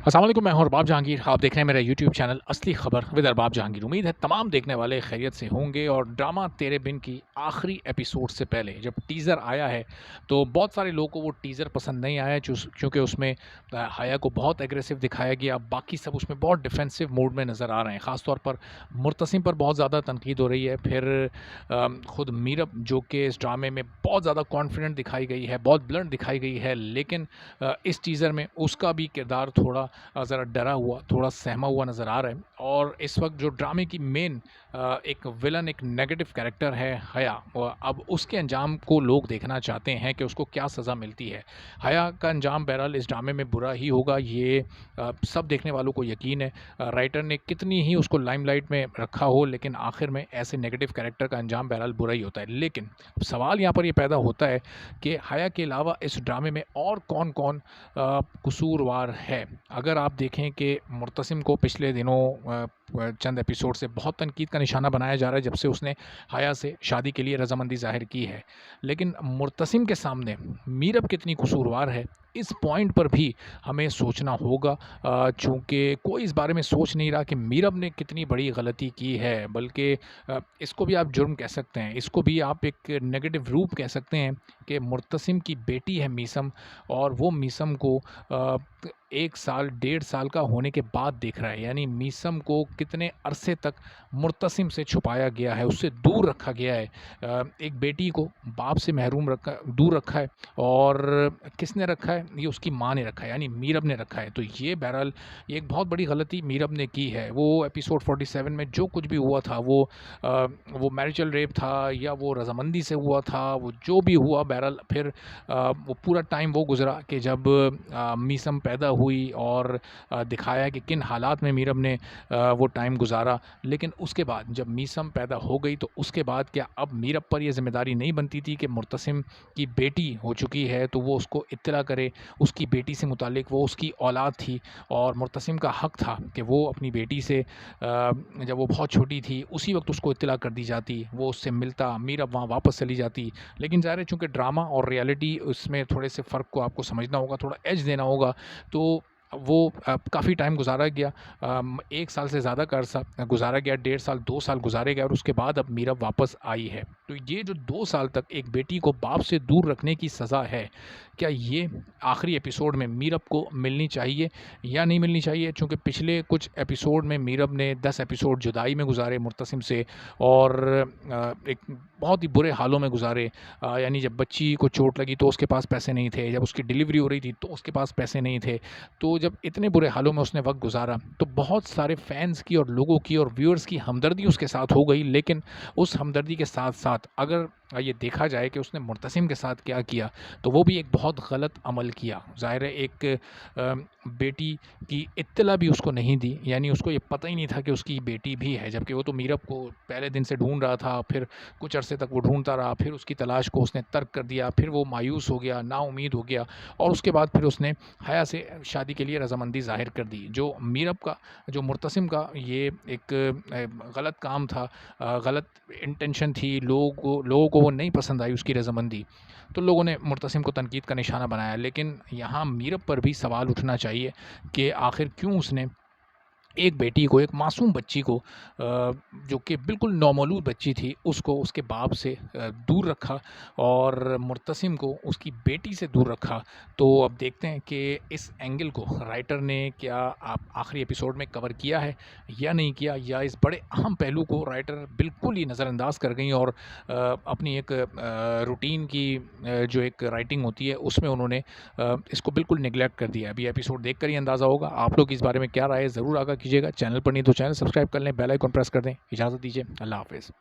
अस्सलाम वालेकुम, मैं हूं अरबाब जहांगीर। आप देख रहे हैं मेरा यूट्यूब चैनल असली खबर विद अरबाब जहांगीर। उम्मीद है तमाम देखने वाले खैरियत से होंगे। और ड्रामा तेरे बिन की आखिरी एपिसोड से पहले जब टीज़र आया है तो बहुत सारे लोगों को वो टीज़र पसंद नहीं आया, क्योंकि उसमें हया को बहुत एग्रेसिव दिखाया गया। बाकी सब उसमें बहुत डिफेंसिव मोड में नज़र आ रहे हैं। ख़ासतौर पर मुर्तसिम पर बहुत ज़्यादा तनकीद हो रही है। फिर ख़ुद मीरब जो कि इस ड्रामे में बहुत ज़्यादा कॉन्फिडेंट दिखाई गई है, बहुत ब्लंट दिखाई गई है, लेकिन इस टीज़र में उसका भी किरदार थोड़ा ज़रा डरा हुआ, थोड़ा सहमा हुआ नज़र आ रहा है। और इस वक्त जो ड्रामे की मेन एक विलन, एक नेगेटिव कैरेक्टर है हया, अब उसके अंजाम को लोग देखना चाहते हैं कि उसको क्या सज़ा मिलती है। हया का अंजाम बहरहाल इस ड्रामे में बुरा ही होगा, ये सब देखने वालों को यकीन है। राइटर ने कितनी ही उसको लाइमलाइट में रखा हो, लेकिन आखिर में ऐसे नेगेटिव कैरेक्टर का अंजाम बहरहाल बुरा ही होता है। लेकिन सवाल यहाँ पर ये पैदा होता है कि हया के अलावा इस ड्रामे में और कौन कौन कसूरवार है। अगर आप देखें कि मुर्तसिम को पिछले दिनों चंद एपिसोड से बहुत तनकीद का निशाना बनाया जा रहा है, जब से उसने हया से शादी के लिए रजामंदी ज़ाहिर की है। लेकिन मुर्तसिम के सामने मीरब कितनी कसूरवार है, इस पॉइंट पर भी हमें सोचना होगा। चूँकि कोई इस बारे में सोच नहीं रहा कि मीरब ने कितनी बड़ी गलती की है, बल्कि इसको भी आप जुर्म कह सकते हैं, इसको भी आप एक नेगेटिव रूप कह सकते हैं कि मुर्तसिम की बेटी है मीसम, और वो मीसम को 1 साल 1.5 साल का होने के बाद देख रहा है। यानी मीसम को कितने अरसे तक मुर्तसिम से छुपाया गया है, उससे दूर रखा गया है। एक बेटी को बाप से दूर रखा है, और किसने रखा है? ये उसकी माँ ने रखा है, यानी मीरब ने रखा है। तो ये बहरहाल ये एक बहुत बड़ी गलती मीरब ने की है। वो एपिसोड 47 में जो कुछ भी हुआ था, वो मैरिजल रेप था या वो रजामंदी से हुआ था, वो जो भी हुआ बहरहाल, फिर वो पूरा टाइम वो गुजरा कि जब मीसम पैदा हुई, और दिखाया कि किन हालात में मीरब ने वो टाइम गुजारा। लेकिन उसके बाद जब मीसम पैदा हो गई, तो उसके बाद क्या अब मीरब पर यह ज़िम्मेदारी नहीं बनती थी कि मुर्तसिम की बेटी हो चुकी है तो वो उसको इत्तला करे? उसकी बेटी से मुतालिक, वो उसकी औलाद थी, और मुर्तसिम का हक़ था कि वो अपनी बेटी से जब वो बहुत छोटी थी उसी वक्त उसको इत्तला कर दी जाती, वो उससे मिलता, मीरब वहाँ वापस चली जाती। लेकिन ज़ाहिर है चूँकि ड्रामा और रियलिटी, उसमें थोड़े से फ़र्क को आपको समझना होगा, थोड़ा एज देना होगा। तो वो काफ़ी टाइम गुजारा गया, 1 साल से ज़्यादा का अरसा गुजारा गया, 1.5 साल 2 साल गुजारे गए, और उसके बाद अब मीरब वापस आई है। तो ये जो 2 साल तक एक बेटी को बाप से दूर रखने की सज़ा है, क्या ये आखिरी एपिसोड में मीरब को मिलनी चाहिए या नहीं मिलनी चाहिए? चूँकि पिछले कुछ एपिसोड में मीरब ने 10 एपिसोड जुदाई में गुजारे मुर्तसिम से, और एक बहुत ही बुरे हालों में गुजारे। यानी जब बच्ची को चोट लगी तो उसके पास पैसे नहीं थे, जब उसकी डिलीवरी हो रही थी तो उसके पास पैसे नहीं थे। तो जब इतने बुरे हालों में उसने वक्त गुजारा, तो बहुत सारे फैंस की और लोगों की और व्यूअर्स की हमदर्दी उसके साथ हो गई। लेकिन उस हमदर्दी के साथ साथ अगर ये देखा जाए कि उसने मुर्तसिम के साथ क्या किया, तो वो भी एक बहुत गलत अमल किया। ज़ाहिर है एक बेटी की इत्तला भी उसको नहीं दी, यानी उसको ये पता ही नहीं था कि उसकी बेटी भी है, जबकि वो तो मीरब को पहले दिन से ढूंढ रहा था। फिर कुछ अरसे तक वो ढूंढता रहा, फिर उसकी तलाश को उसने तर्क कर दिया, फिर वो मायूस हो गया, नाउम्मीद हो गया, और उसके बाद फिर उसने हया से शादी के लिए रजामंदी ज़ाहिर कर दी। जो मीरब का, जो मुर्तसिम का ये एक गलत काम था, गलत इंटेंशन थी, लोगों को वो नहीं पसंद आई उसकी रजामंदी, तो लोगों ने मुर्तसिम को तनकीद का निशाना बनाया। लेकिन यहाँ मीरब पर भी सवाल उठना चाहिए कि आखिर क्यों उसने एक बेटी को, एक मासूम बच्ची को, जो कि बिल्कुल नौमौलूद बच्ची थी, उसको उसके बाप से दूर रखा, और मुर्तसिम को उसकी बेटी से दूर रखा। तो अब देखते हैं कि इस एंगल को राइटर ने क्या आप आखिरी एपिसोड में कवर किया है या नहीं किया, या इस बड़े अहम पहलू को राइटर बिल्कुल ही नज़रअंदाज कर गई, और अपनी एक रूटीन की जो एक राइटिंग होती है उसमें उन्होंने इसको बिल्कुल निगलेक्ट कर दिया। अभी एपिसोड देख कर ही अंदाज़ा होगा। आप लोग इस बारे में क्या राय है ज़रूर आगाह कीजिएगा। चैनल पर नहीं तो चैनल सब्सक्राइब कर लें, बेल आइकन प्रेस कर दें। इजाज़त दीजिए, अल्लाह हाफ़िज़।